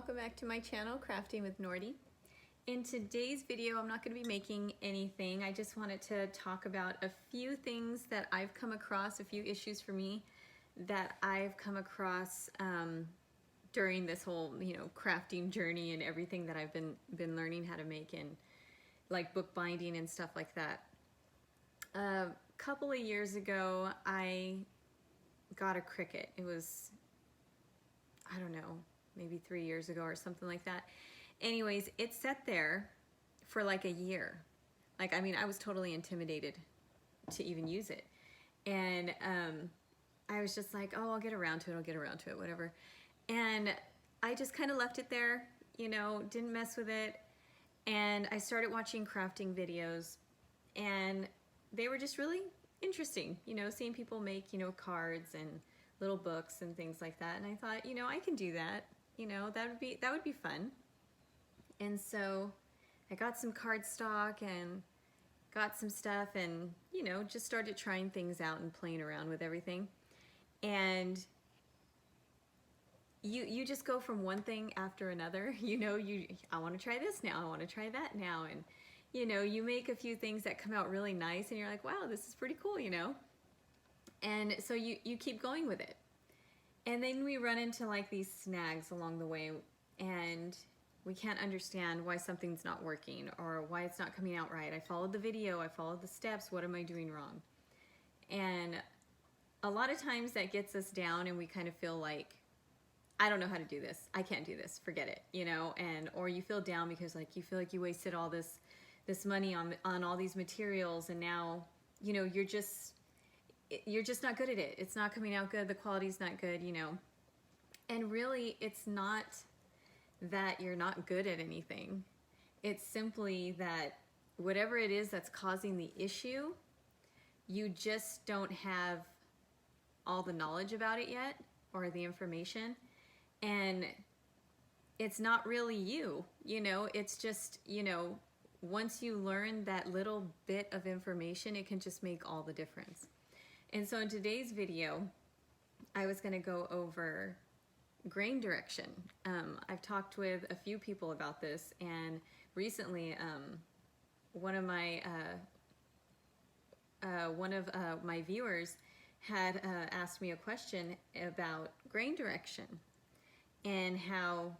welcome back to my channel, Crafting with Nordy. In today's video, I'm not going to be making anything. I just wanted to talk about a few things that I've come across, a few issues for me that I've come across during this whole, crafting journey and everything that I've been learning how to make in like bookbinding and stuff like that. A couple of years ago, I got a Cricut. It was, I don't know, maybe 3 years ago or something like that. Anyways, it sat there for like a year. I was totally intimidated to even use it. And I was just like, oh, I'll get around to it, whatever. And I just kind of left it there, didn't mess with it. And I started watching crafting videos, and they were just really interesting, seeing people make, cards and little books and things like that. And I thought, I can do that. That would be fun. And so I got some cardstock and got some stuff and, just started trying things out and playing around with everything. And you just go from one thing after another. I want to try this now, I want to try that now. And, you make a few things that come out really nice and you're like, wow, this is pretty cool, And so you keep going with it. And then we run into like these snags along the way, and we can't understand why something's not working or why it's not coming out right. I followed the video, I followed the steps, what am I doing wrong? And a lot of times that gets us down and we kind of feel like, I don't know how to do this, I can't do this, forget it, or you feel down because you feel like you wasted all this money on all these materials, and now, you're just not good at it. It's not coming out good. The quality's not good, And really, it's not that you're not good at anything. It's simply that whatever it is that's causing the issue, you just don't have all the knowledge about it yet, or the information. And it's not really you, it's just, once you learn that little bit of information, it can just make all the difference. And so in today's video, I was going to go over grain direction. I've talked with a few people about this, and recently one of my viewers had asked me a question about grain direction and how,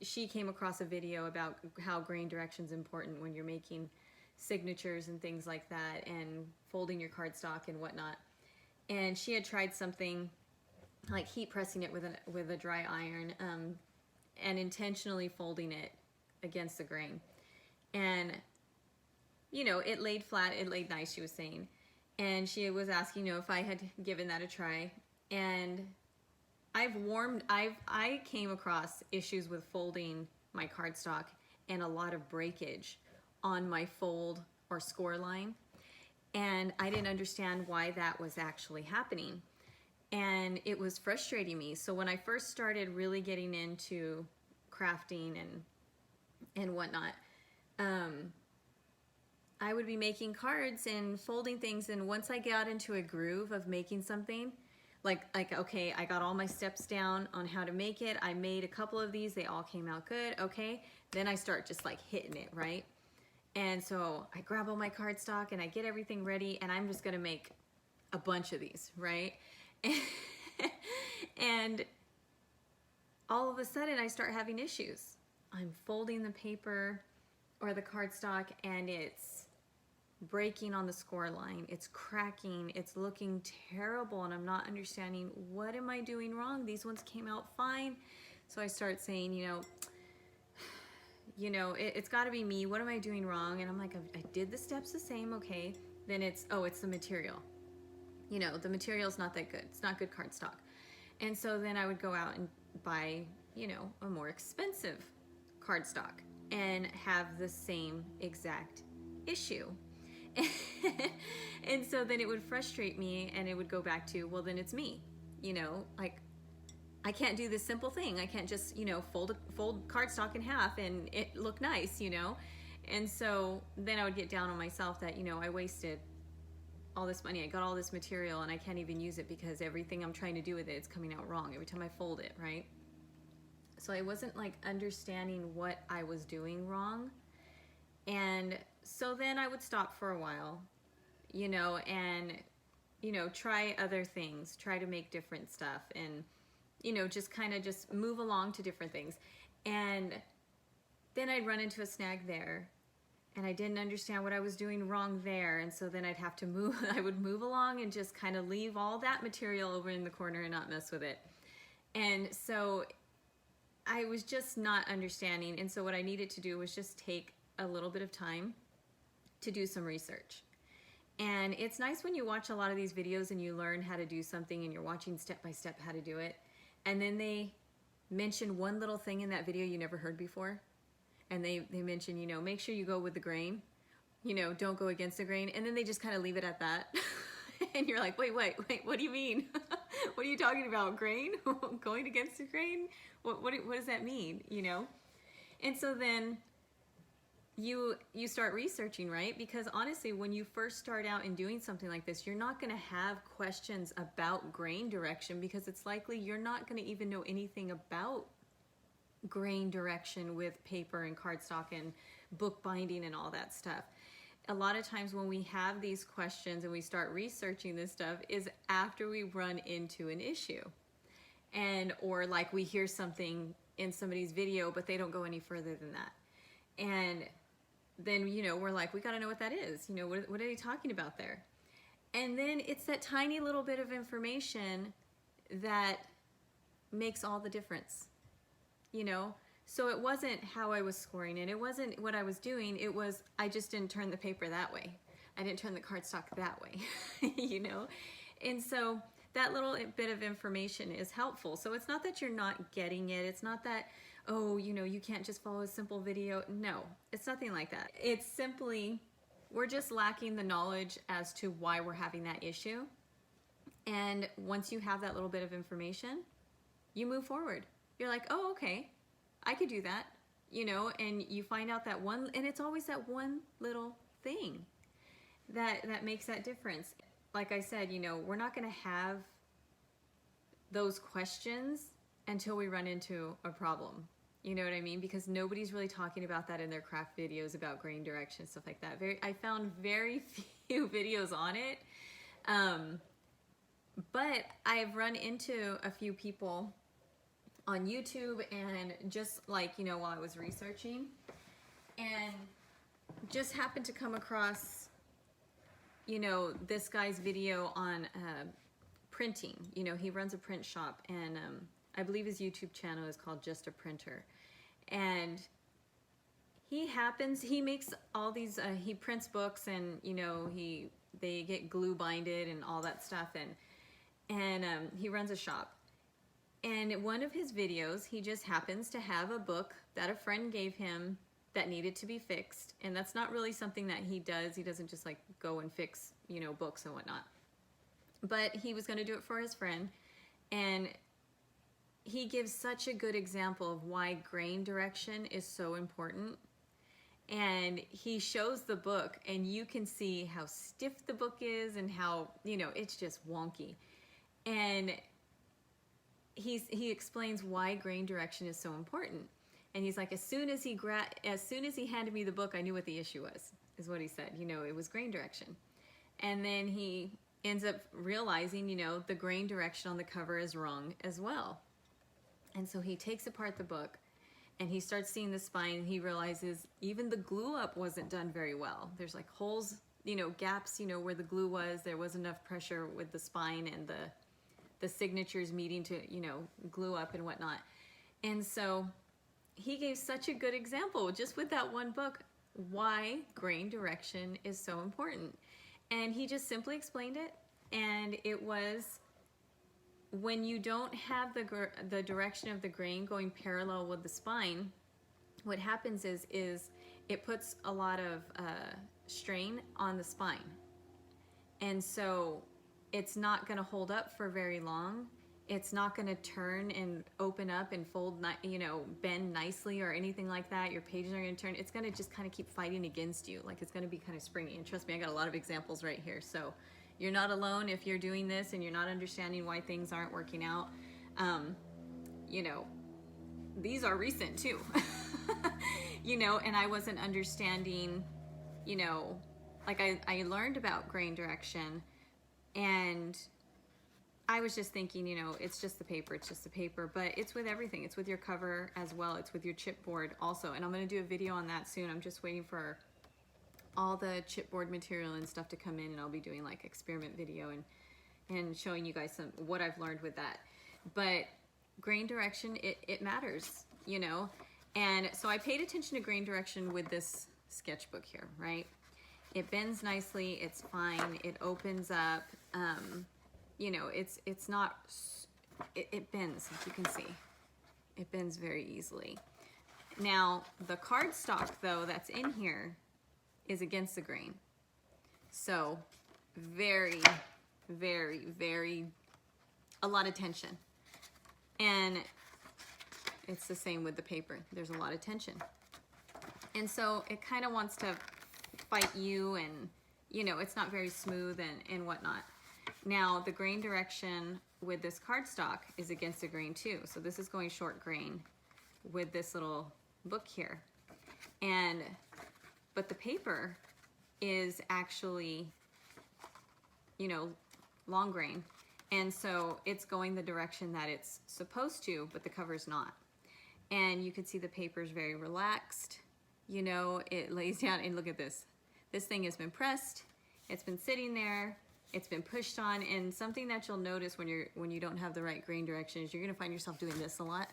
she came across a video about how grain direction is important when you're making signatures and things like that, and folding your cardstock and whatnot. And she had tried something like heat pressing it with a dry iron, and intentionally folding it against the grain. And it laid flat, it laid nice, she was saying. And she was asking, if I had given that a try. And I came across issues with folding my cardstock and a lot of breakage on my fold or score line, and I didn't understand why that was actually happening, and it was frustrating me. So when I first started really getting into crafting and whatnot, I would be making cards and folding things, and once I got into a groove of making something, like okay, I got all my steps down on how to make it, I made a couple of these, they all came out good, okay, then I start just like hitting it, right? And so I grab all my cardstock and I get everything ready, and I'm just gonna make a bunch of these, right? And all of a sudden I start having issues. I'm folding the paper or the cardstock and it's breaking on the score line, it's cracking, it's looking terrible, and I'm not understanding, what am I doing wrong? These ones came out fine. So I start saying, it's got to be me. What am I doing wrong? And I'm like, I did the steps the same, okay. Then it's the material. The material's not that good. It's not good cardstock. And so then I would go out and buy, a more expensive cardstock and have the same exact issue. And so then it would frustrate me, and it would go back to, well, then it's me, I can't do this simple thing. I can't just, fold cardstock in half and it look nice, And so then I would get down on myself that, I wasted all this money, I got all this material, and I can't even use it because everything I'm trying to do with it is coming out wrong every time I fold it, right? So I wasn't like understanding what I was doing wrong. And so then I would stop for a while, you know, and, you know, try other things, try to make different stuff, and, you know, just kind of just move along to different things. And then I'd run into a snag there, and I didn't understand what I was doing wrong there. And so then I'd have to move, I would move along and just kind of leave all that material over in the corner and not mess with it. And so I was just not understanding. And so what I needed to do was just take a little bit of time to do some research. And it's nice when you watch a lot of these videos and you learn how to do something and you're watching step by step how to do it. And then they mention one little thing in that video you never heard before. And they mention, you know, make sure you go with the grain, you know, don't go against the grain. And then they just kind of leave it at that. And you're like, wait, what do you mean? What are you talking about? Grain? Going against the grain? What does that mean, you know? And so then you start researching, right? Because honestly, when you first start out in doing something like this, you're not going to have questions about grain direction, because it's likely you're not going to even know anything about grain direction with paper and cardstock and book binding and all that stuff. A lot of times when we have these questions and we start researching this stuff is after we run into an issue, and or like we hear something in somebody's video but they don't go any further than that. And then, you know, we're like, we got to know what that is. You know, what are they talking about there? And then it's that tiny little bit of information that makes all the difference, you know? So it wasn't how I was scoring it. It wasn't what I was doing. It was, I just didn't turn the paper that way. I didn't turn the cardstock that way, you know? And so that little bit of information is helpful. So it's not that you're not getting it. It's not that, oh, you know, you can't just follow a simple video. No, it's nothing like that. It's simply, we're just lacking the knowledge as to why we're having that issue. And once you have that little bit of information, you move forward. You're like, oh, okay, I could do that, you know, and you find out that one, and it's always that one little thing that makes that difference. Like I said, you know, we're not going to have those questions until we run into a problem. You know what I mean? Because nobody's really talking about that in their craft videos about grain direction, stuff like that. I found very few videos on it. But I've run into a few people on YouTube and just like, you know, while I was researching, and just happened to come across, you know, this guy's video on printing. You know, he runs a print shop, and I believe his YouTube channel is called Just a Printer. And he makes all these, he prints books, and, you know, they get glue binded and all that stuff, and he runs a shop. And in one of his videos, he just happens to have a book that a friend gave him that needed to be fixed. And that's not really something that he does. He doesn't just like go and fix, you know, books and whatnot. But he was going to do it for his friend. And he gives such a good example of why grain direction is so important. And he shows the book, and you can see how stiff the book is and how, you know, it's just wonky. And he explains why grain direction is so important. And he's like, as soon as he handed me the book, I knew what the issue was, is what he said. You know, it was grain direction. And then he ends up realizing, you know, the grain direction on the cover is wrong as well. And so he takes apart the book, and he starts seeing the spine, and he realizes even the glue up wasn't done very well. There's like holes, you know, gaps, you know, where the glue was. There wasn't enough pressure with the spine and the signatures meeting to, you know, glue up and whatnot. And so he gave such a good example just with that one book why grain direction is so important. And he just simply explained it. And it was, when you don't have the direction of the grain going parallel with the spine, what happens is it puts a lot of strain on the spine. And so it's not going to hold up for very long. It's not going to turn and open up and fold, you know, bend nicely or anything like that. Your pages aren't going to turn. It's going to just kind of keep fighting against you. Like, it's going to be kind of springy. And trust me, I got a lot of examples right here. So you're not alone if you're doing this and you're not understanding why things aren't working out. You know, these are recent too. You know, and I wasn't understanding, you know, like I learned about grain direction, and I was just thinking, you know, it's just the paper, it's just the paper, but it's with everything. It's with your cover as well. It's with your chipboard also. And I'm going to do a video on that soon. I'm just waiting for all the chipboard material and stuff to come in, and I'll be doing like experiment video and showing you guys what I've learned with that. But grain direction, it matters, you know. And so I paid attention to grain direction with this sketchbook here, right? It bends nicely, it's fine, it opens up, you know, it's not, it bends, as you can see. It bends very easily. Now, the cardstock though that's in here is against the grain. So very, very, very, a lot of tension. And it's the same with the paper. There's a lot of tension. And so it kind of wants to fight you, and, you know, it's not very smooth and whatnot. Now, the grain direction with this cardstock is against the grain too. So this is going short grain with this little book here. But the paper is actually, you know, long grain. And so it's going the direction that it's supposed to, but the cover's not. And you can see the paper's very relaxed. You know, it lays down, and look at this. This thing has been pressed, it's been sitting there, it's been pushed on, and something that you'll notice when you don't have the right grain direction is you're gonna find yourself doing this a lot.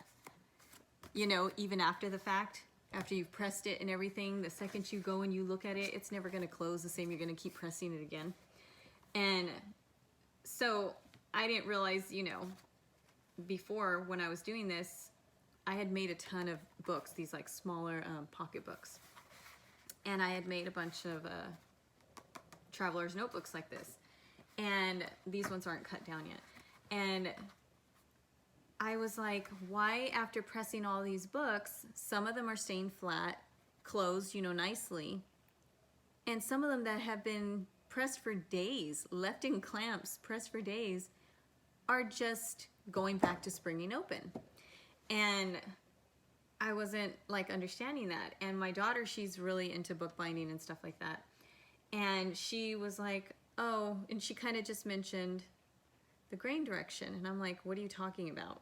You know, even after the fact, after you've pressed it and everything, the second you go and you look at it, it's never gonna close the same, you're gonna keep pressing it again. And so I didn't realize, you know, before when I was doing this, I had made a ton of books, these like smaller pocket books. And I had made a bunch of traveler's notebooks like this. And these ones aren't cut down yet. And I was like, why, after pressing all these books, some of them are staying flat, closed, you know, nicely. And some of them that have been pressed for days, left in clamps, pressed for days, are just going back to springing open. And I wasn't like understanding that. And my daughter, she's really into bookbinding and stuff like that. And she was like, oh, and she kind of just mentioned the grain direction. And I'm like, what are you talking about?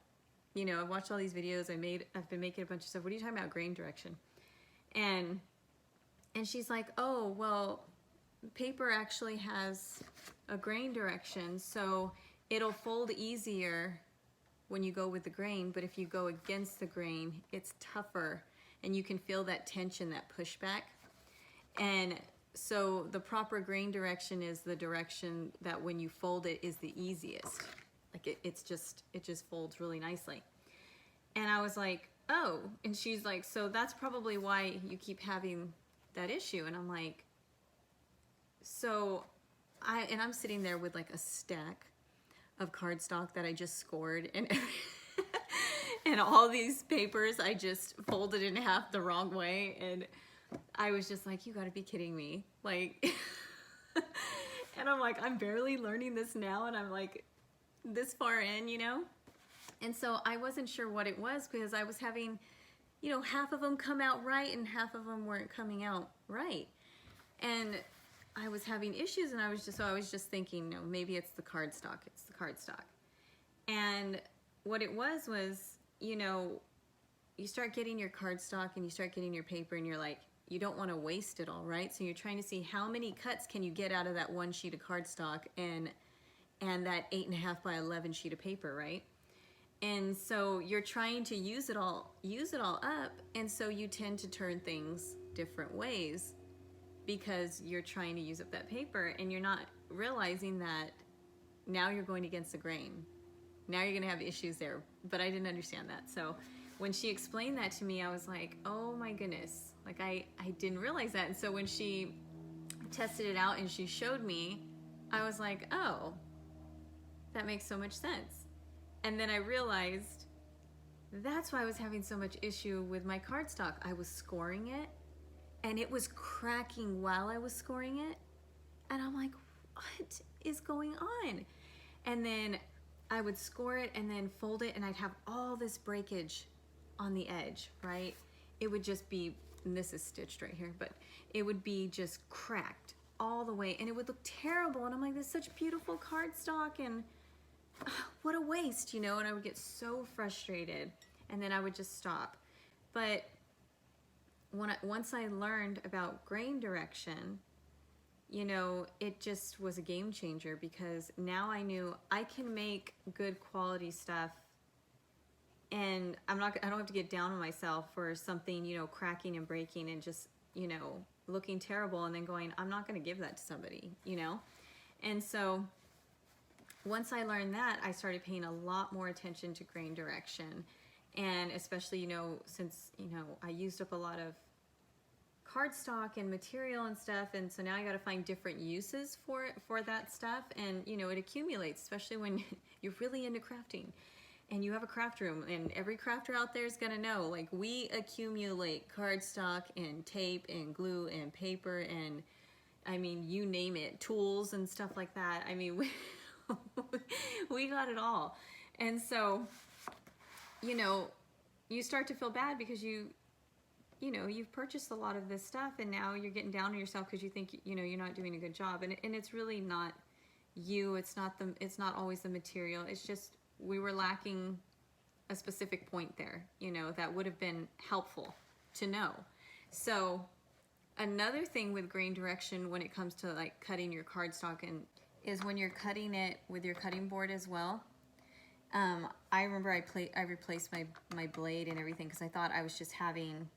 You know, I've watched all these videos, I've been making a bunch of stuff. What are you talking about, grain direction? And she's like, oh, well, paper actually has a grain direction, so it'll fold easier when you go with the grain, but if you go against the grain, it's tougher, and you can feel that tension, that pushback. And so the proper grain direction is the direction that when you fold it is the easiest. Like it just folds really nicely. And I was like, oh, and she's like, so that's probably why you keep having that issue. And I'm like, so I'm sitting there with like a stack of cardstock that I just scored, and and all these papers I just folded in half the wrong way, and I was just like, you gotta be kidding me, like. And I'm like, I'm barely learning this now, and I'm like this far in, you know. And so I wasn't sure what it was, because I was having, you know, half of them come out right and half of them weren't coming out right, and I was having issues, and I was just thinking, no, maybe it's the cardstock. It's the cardstock. And what it was, you know, you start getting your cardstock and you start getting your paper, and you're like, you don't want to waste it all, right? So you're trying to see how many cuts can you get out of that one sheet of cardstock and that 8.5 by 11 sheet of paper, right? And so you're trying to use it all up, and so you tend to turn things different ways, because you're trying to use up that paper, and you're not realizing that now you're going against the grain. Now you're gonna have issues there, but I didn't understand that. So when she explained that to me, I was like, oh my goodness, like I didn't realize that. And so when she tested it out and she showed me, I was like, oh, that makes so much sense. And then I realized that's why I was having so much issue with my cardstock. I was scoring it, and it was cracking while I was scoring it. And I'm like, what is going on? And then I would score it and then fold it, and I'd have all this breakage on the edge, right? It would just be, and this is stitched right here, but it would be just cracked all the way, and it would look terrible. And I'm like, this is such beautiful cardstock, and what a waste, you know? And I would get so frustrated, and then I would just stop. But once I learned about grain direction, you know, it just was a game changer, because now I knew I can make good quality stuff, and I don't have to get down on myself for something, you know, cracking and breaking and just, you know, looking terrible, and then going, I'm not going to give that to somebody, you know? And so once I learned that, I started paying a lot more attention to grain direction. And especially, you know, since, you know, I used up a lot of cardstock and material and stuff, and so now I got to find different uses for that stuff. And you know, it accumulates, especially when you're really into crafting and you have a craft room, and every crafter out there is gonna know, like, we accumulate cardstock and tape and glue and paper and, I mean, you name it, tools and stuff like that. I mean, we got it all. And so, you know, you start to feel bad because you know, you've purchased a lot of this stuff, and now you're getting down on yourself because you think, you know, you're not doing a good job. And it's really not you. It's not always the material. It's just we were lacking a specific point there, you know, that would have been helpful to know. So another thing with grain direction when it comes to like cutting your cardstock and is when you're cutting it with your cutting board as well. I remember I replaced my blade and everything because I thought I was just having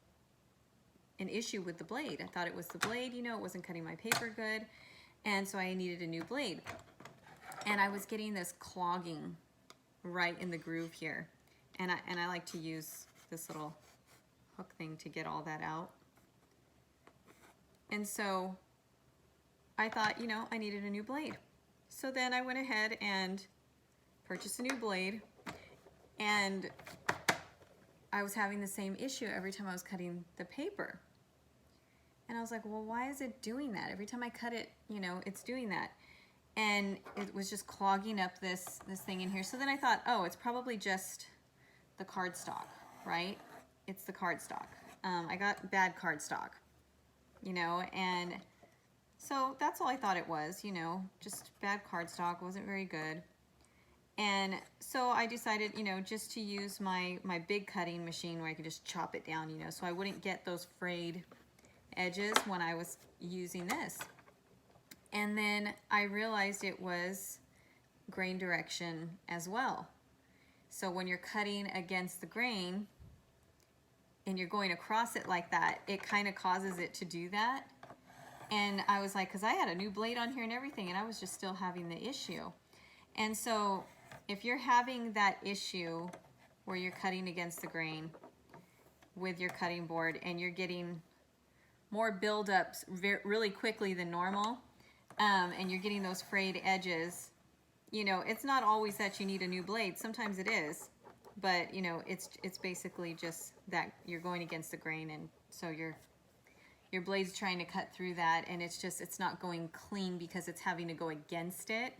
an issue with the blade. I thought it was the blade, you know, it wasn't cutting my paper good, and so I needed a new blade. And I was getting this clogging right in the groove here, and I like to use this little hook thing to get all that out. And so I thought, you know, I needed a new blade. So then I went ahead and purchased a new blade, and I was having the same issue every time I was cutting the paper. And I was like, well, why is it doing that? Every time I cut it, you know, it's doing that. And it was just clogging up this thing in here. So then I thought, oh, it's probably just the cardstock, right? It's the cardstock. I got bad cardstock, you know, and so that's all I thought it was, you know, just bad cardstock, wasn't very good. And so I decided, you know, just to use my big cutting machine where I could just chop it down, you know, so I wouldn't get those frayed edges when I was using this. And then I realized it was grain direction as well. So when you're cutting against the grain and you're going across it like that, it kind of causes it to do that. And I was like, because I had a new blade on here and everything, and I was just still having the issue. And so if you're having that issue where you're cutting against the grain with your cutting board and you're getting more buildups really quickly than normal, and you're getting those frayed edges, you know, it's not always that you need a new blade. Sometimes it is, but you know, it's basically just that you're going against the grain, and so your blade's trying to cut through that, and it's not going clean because it's having to go against it,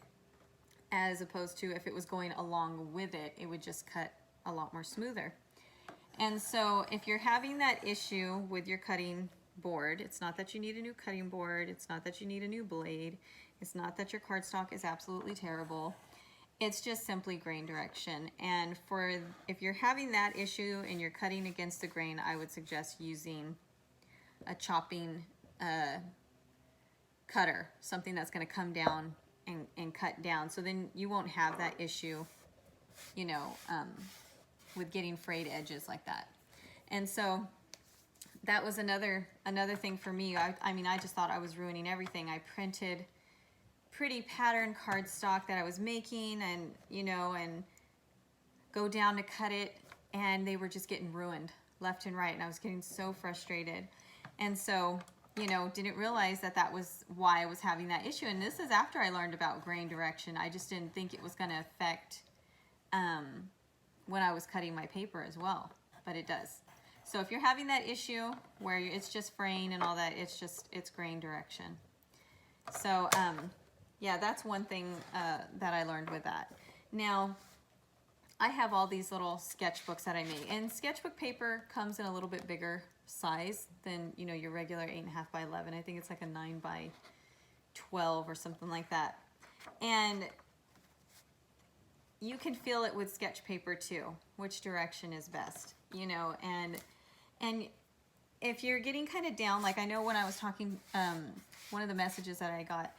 as opposed to if it was going along with it, it would just cut a lot more smoother. And so if you're having that issue with your cutting board, it's not that you need a new cutting board, it's not that you need a new blade, it's not that your cardstock is absolutely terrible, it's just simply grain direction. And if you're having that issue and you're cutting against the grain, I would suggest using a chopping cutter, something that's going to come down and cut down, so then you won't have that issue, you know, with getting frayed edges like that. And so that was another thing for me. I mean, I just thought I was ruining everything. I printed pretty pattern cardstock that I was making, and you know, and go down to cut it, and they were just getting ruined left and right, and I was getting so frustrated. And so, you know, didn't realize that was why I was having that issue. And this is after I learned about grain direction. I just didn't think it was going to affect when I was cutting my paper as well, but it does. So if you're having that issue where it's just fraying and all that, it's grain direction. So yeah, that's one thing that I learned with that. Now, I have all these little sketchbooks that I make, and sketchbook paper comes in a little bit bigger size than, you know, your regular 8.5 by 11. I think it's like a 9 by 12 or something like that. And you can feel it with sketch paper too, which direction is best, you know, and if you're getting kind of down, like I know when I was talking, one of the messages that I got,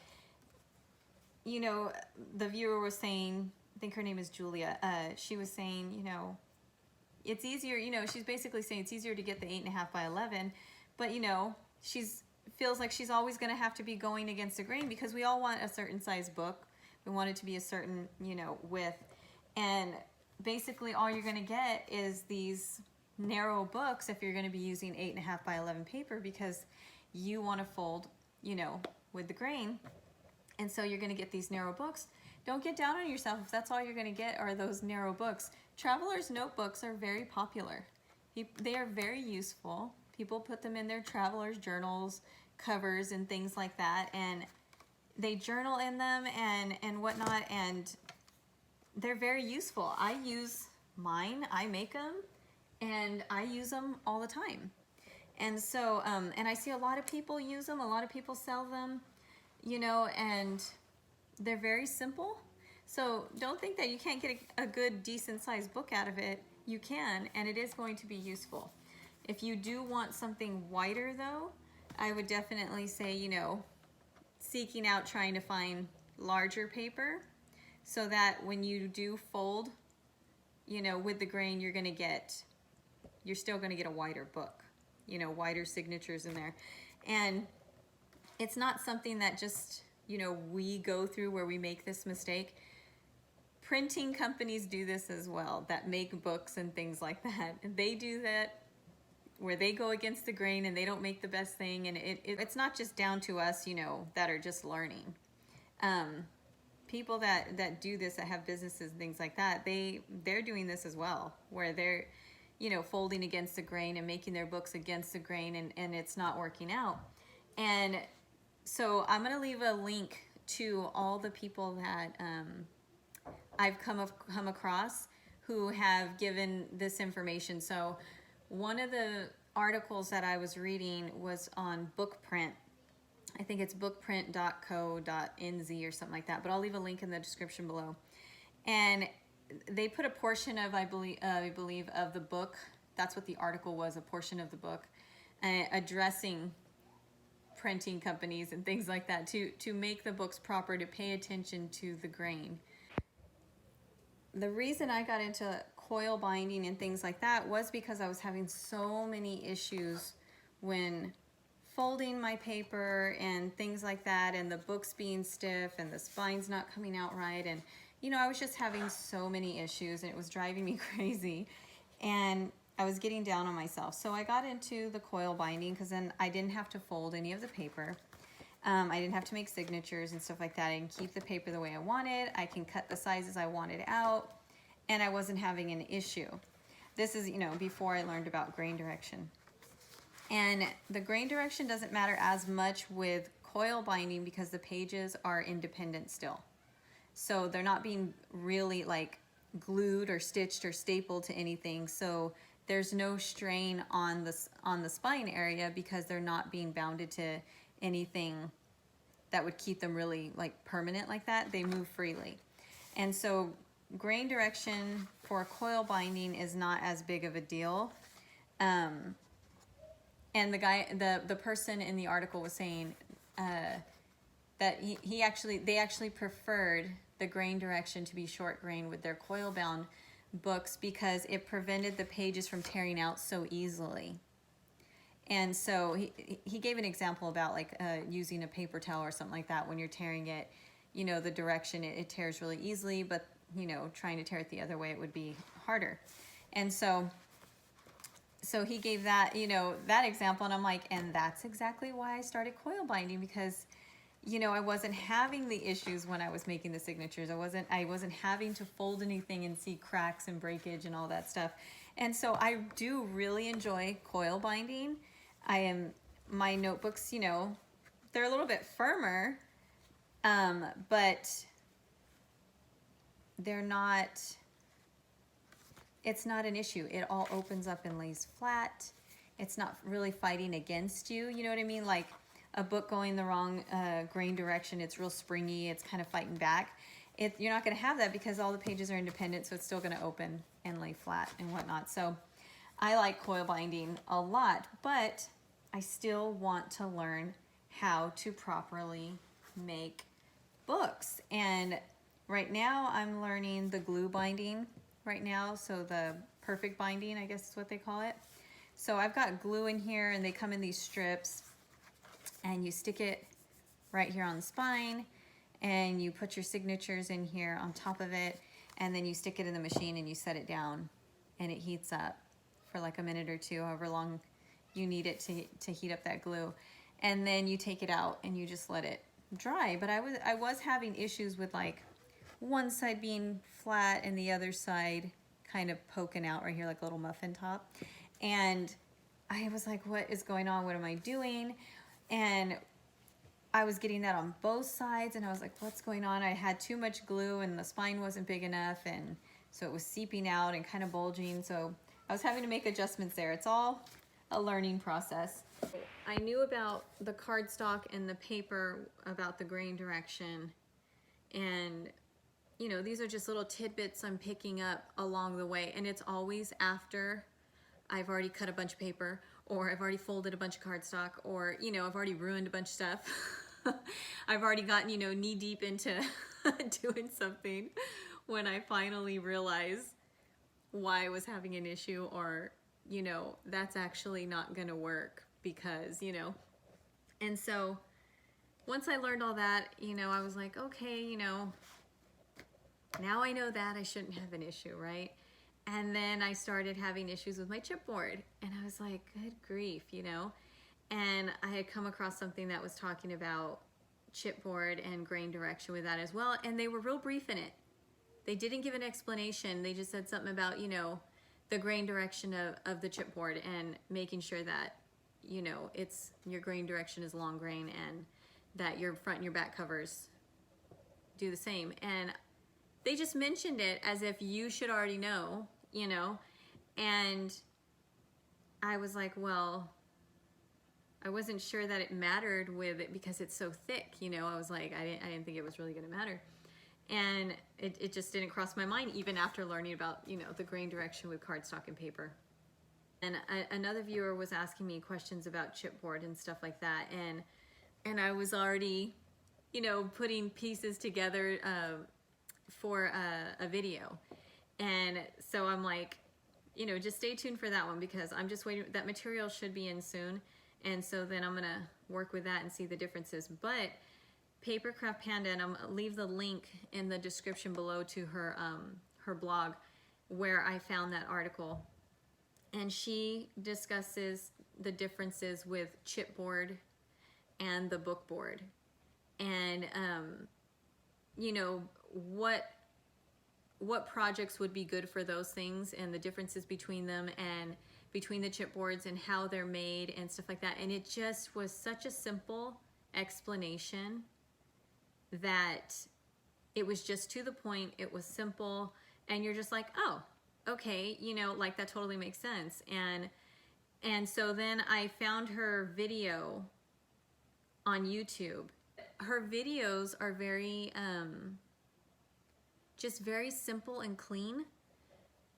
you know, the viewer was saying, I think her name is Julia, she was saying, you know, it's easier, you know, she's basically saying it's easier to get the 8.5 by 11, but you know, feels like she's always going to have to be going against the grain, because we all want a certain size book. We want it to be a certain, you know, width, and basically all you're going to get is these narrow books if you're going to be using 8.5 by 11 paper, because you want to fold, you know, with the grain. And so you're going to get these narrow books. Don't get down on yourself if that's all you're going to get are those narrow books. Traveler's notebooks are very popular. They are very useful. People put them in their traveler's journals, covers, and things like that, and they journal in them and whatnot, and they're very useful. I use mine. I make them, and I use them all the time. And so, and I see a lot of people use them. A lot of people sell them, you know, and they're very simple. So don't think that you can't get a good, decent sized book out of it. You can, and it is going to be useful. If you do want something wider though, I would definitely say, you know, seeking out, trying to find larger paper, so that when you do fold, you know, with the grain, you're still gonna get a wider book, you know, wider signatures in there. And it's not something that just, you know, we go through where we make this mistake. Printing companies do this as well, that make books and things like that. They do that where they go against the grain and they don't make the best thing. And it's not just down to us, you know, that are just learning. People that do this, that have businesses and things like that, they're doing this as well, where they're, you know, folding against the grain and making their books against the grain, and it's not working out. And so I'm going to leave a link to all the people that I've come across who have given this information. So one of the articles that I was reading was on BookPrint. I think it's bookprint.co.nz or something like that, but I'll leave a link in the description below. And they put a portion of, I believe, of the book, that's what the article was, a portion of the book, addressing printing companies and things like that to make the books proper, to pay attention to the grain. The reason I got into coil binding and things like that was because I was having so many issues when folding my paper and things like that, and the books being stiff and the spines not coming out right, and you know, I was just having so many issues and it was driving me crazy, and I was getting down on myself. So I got into the coil binding because then I didn't have to fold any of the paper. I didn't have to make signatures and stuff like that. I can keep the paper the way I wanted. I can cut the sizes I wanted out, and I wasn't having an issue. This is, you know, before I learned about grain direction. And the grain direction doesn't matter as much with coil binding because the pages are independent still. So they're not being really like glued or stitched or stapled to anything. So there's no strain on the spine area because they're not being bounded to anything that would keep them really like permanent like that. They move freely. And so grain direction for coil binding is not as big of a deal. And the person in the article was saying that they actually preferred the grain direction to be short grain with their coil bound books because it prevented the pages from tearing out so easily. And so he gave an example about like using a paper towel or something like that. When you're tearing it, you know, the direction it tears really easily, but you know, trying to tear it the other way, it would be harder. And so he gave that, you know, that example, and I'm like, and that's exactly why I started coil binding, because, you know, I wasn't having the issues when I was making the signatures. I wasn't having to fold anything and see cracks and breakage and all that stuff. And so I do really enjoy coil binding. My notebooks, you know, they're a little bit firmer, but they're not it's not an issue. It all opens up and lays flat. It's not really fighting against you. You know what I mean? Like a book going the wrong grain direction, it's real springy, it's kind of fighting back. You're not going to have that because all the pages are independent, so it's still going to open and lay flat and whatnot. So I like coil binding a lot, but I still want to learn how to properly make books. And right now I'm learning the glue binding right now, so the perfect binding, I guess is what they call it. So I've got glue in here, and they come in these strips, and you stick it right here on the spine, and you put your signatures in here on top of it, and then you stick it in the machine and you set it down, and it heats up for like a minute or two, however long you need it to heat up that glue. And then you take it out and you just let it dry. But I was having issues with like one side being flat and the other side kind of poking out right here like a little muffin top. And I was like, what is going on? What am I doing? And I was getting that on both sides, and I was like, what's going on? I had too much glue and the spine wasn't big enough, and so it was seeping out and kind of bulging. So I was having to make adjustments there. It's all a learning process. I knew about the cardstock and the paper, about the grain direction, and you know, these are just little tidbits I'm picking up along the way, and it's always after I've already cut a bunch of paper, or I've already folded a bunch of cardstock, or, you know, I've already ruined a bunch of stuff. I've already gotten, you know, knee deep into doing something when I finally realize why I was having an issue, or, you know, that's actually not gonna work because, you know. And so once I learned all that, you know, I was like, okay, you know, now I know that I shouldn't have an issue, right? And then I started having issues with my chipboard, and I was like, good grief, you know? And I had come across something that was talking about chipboard and grain direction with that as well, and they were real brief in it. They didn't give an explanation. They just said something about, you know, the grain direction of the chipboard and making sure that, you know, your grain direction is long grain, and that your front and your back covers do the same. And they just mentioned it as if you should already know, you know, and I was like, well, I wasn't sure that it mattered with it because it's so thick, you know. I was like, I didn't think it was really going to matter. And it just didn't cross my mind, even after learning about, you know, the grain direction with cardstock and paper. And another viewer was asking me questions about chipboard and stuff like that, and I was already, you know, putting pieces together for a video. And so I'm like, you know, just stay tuned for that one, because I'm just waiting. That material should be in soon, and so then I'm gonna work with that and see the differences. But Papercraft Panda, and I'm gonna leave the link in the description below to her her blog where I found that article, and she discusses the differences with chipboard and the book board, and you know, what projects would be good for those things, and the differences between them and between the chipboards and how they're made and stuff like that. And it just was such a simple explanation that it was just to the point. It was simple, and you're just like, oh, okay, you know, like that totally makes sense. And so then I found her video on YouTube. Her videos are very just very simple and clean.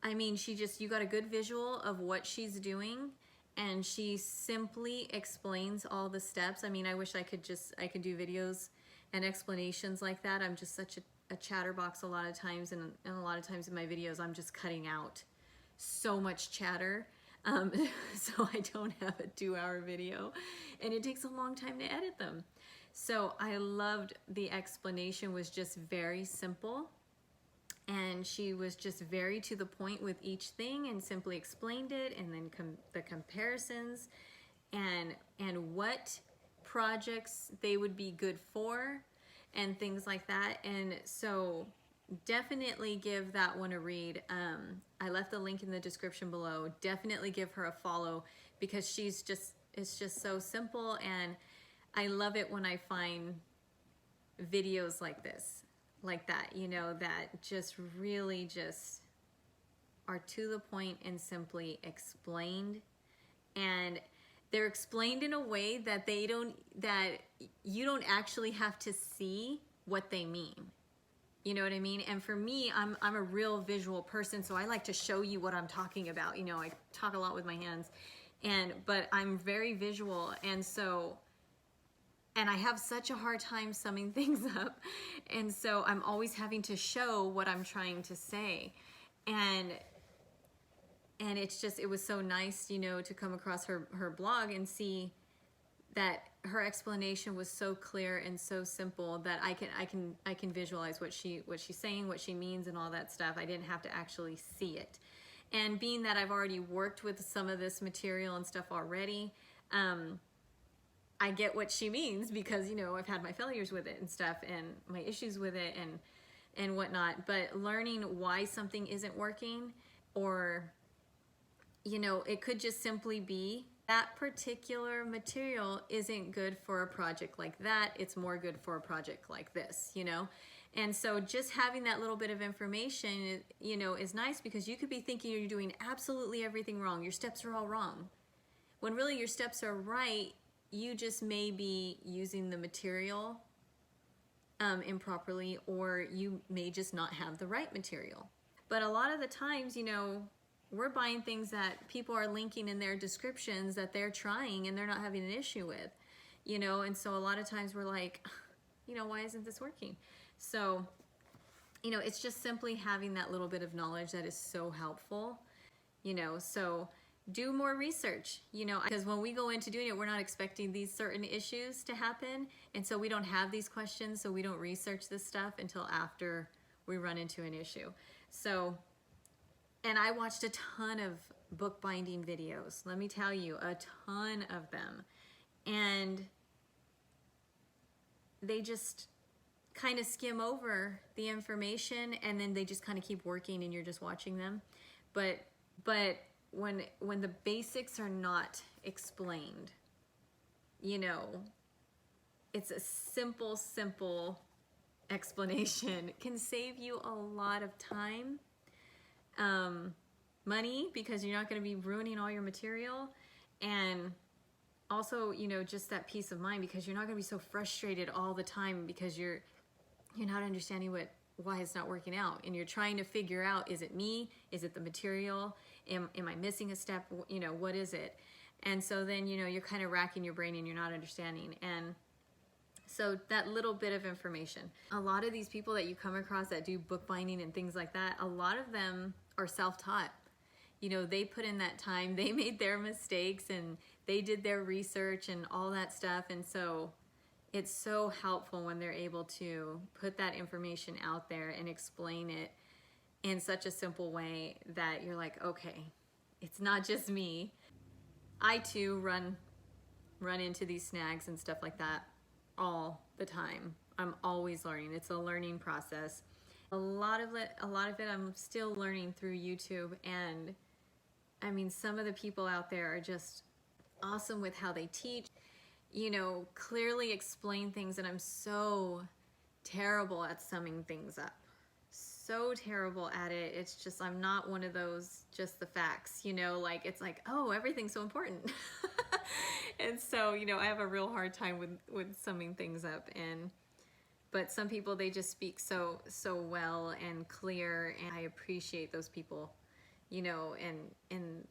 I mean, you got a good visual of what she's doing, and she simply explains all the steps. I mean, I wish I could do videos and explanations like that. I'm just such a chatterbox a lot of times, and a lot of times in my videos I'm just cutting out so much chatter, so I don't have a 2-hour video, and it takes a long time to edit them. So I loved the explanation. Was just very simple, and she was just very to the point with each thing, and simply explained it, and then the comparisons and what projects they would be good for and things like that. And so definitely give that one a read. I left the link in the description below. Definitely give her a follow, because it's just so simple, and I love it when I find videos like this, like that, you know, that just really just are to the point and simply explained, and they're explained in a way that you don't actually have to see what they mean. You know what I mean? And for me, I'm a real visual person, so I like to show you what I'm talking about. You know, I talk a lot with my hands, but I'm very visual, and I have such a hard time summing things up, and so I'm always having to show what I'm trying to say, and it was so nice, you know, to come across her blog and see that her explanation was so clear and so simple that I can visualize what she's saying, what she means, and all that stuff. I didn't have to actually see it. And being that I've already worked with some of this material and stuff already, I get what she means because, you know, I've had my failures with it and stuff and my issues with it and whatnot. But learning why something isn't working, or, you know, it could just simply be that particular material isn't good for a project like that. It's more good for a project like this, you know? And so just having that little bit of information, you know, is nice, because you could be thinking you're doing absolutely everything wrong. Your steps are all wrong. When really your steps are right, you just may be using the material improperly, or you may just not have the right material. But a lot of the times, you know, we're buying things that people are linking in their descriptions that they're trying and they're not having an issue with, you know, and so a lot of times we're like, you know, why isn't this working? So, you know, it's just simply having that little bit of knowledge that is so helpful, you know. So do more research, you know, because when we go into doing it, we're not expecting these certain issues to happen, and so we don't have these questions, so we don't research this stuff until after we run into an issue. So, and I watched a ton of bookbinding videos, let me tell you, a ton of them. And they just kind of skim over the information, and then they just kind of keep working and you're just watching them. But when the basics are not explained, you know, it's a simple explanation can save you a lot of time, money, because you're not going to be ruining all your material, and also, you know, just that peace of mind, because you're not going to be so frustrated all the time because you're not understanding why it's not working out, and you're trying to figure out, is it me, is it the material, am I missing a step, you know, what is it? And so then, you know, you're kind of racking your brain and you're not understanding. And so that little bit of information, a lot of these people that you come across that do bookbinding and things like that, a lot of them are self-taught. You know, they put in that time, they made their mistakes, and they did their research and all that stuff. And so it's so helpful when they're able to put that information out there and explain it in such a simple way that you're like, okay, it's not just me. I too run into these snags and stuff like that all the time. I'm always learning. It's a learning process. A lot of it I'm still learning through YouTube, and I mean, some of the people out there are just awesome with how they teach, you know, clearly explain things, and I'm so terrible at summing things up. So terrible at it. It's just, I'm not one of those, just the facts, you know, like, it's like, oh, everything's so important. And so, you know, I have a real hard time with summing things up, but some people, they just speak so well and clear, and I appreciate those people, you know, and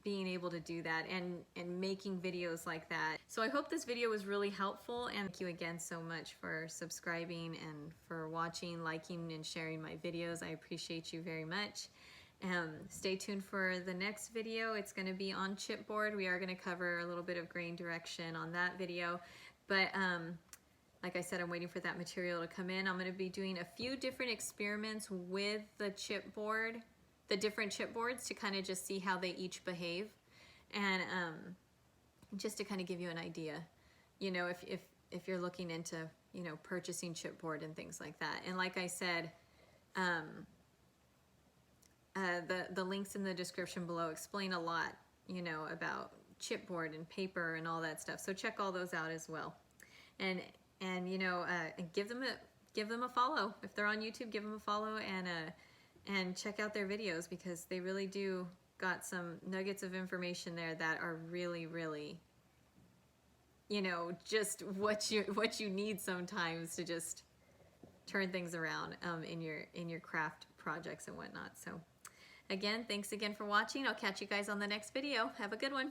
being able to do that and making videos like that. So I hope this video was really helpful, and thank you again so much for subscribing and for watching, liking, and sharing my videos. I appreciate you very much. Stay tuned for the next video. It's going to be on chipboard. We are going to cover a little bit of grain direction on that video, but like I said, I'm waiting for that material to come in. I'm going to be doing a few different experiments with the chipboard, the different chipboards, to kind of just see how they each behave, and just to kind of give you an idea, you know, if you're looking into, you know, purchasing chipboard and things like that. And like I said, the links in the description below explain a lot, you know, about chipboard and paper and all that stuff. So check all those out as well, and you know, give them a follow if they're on YouTube. Give them a follow, and check out their videos, because they really do got some nuggets of information there that are really, really, you know, just what you need sometimes to just turn things around in your craft projects and whatnot. So again, thanks again for watching. I'll catch you guys on the next video. Have a good one.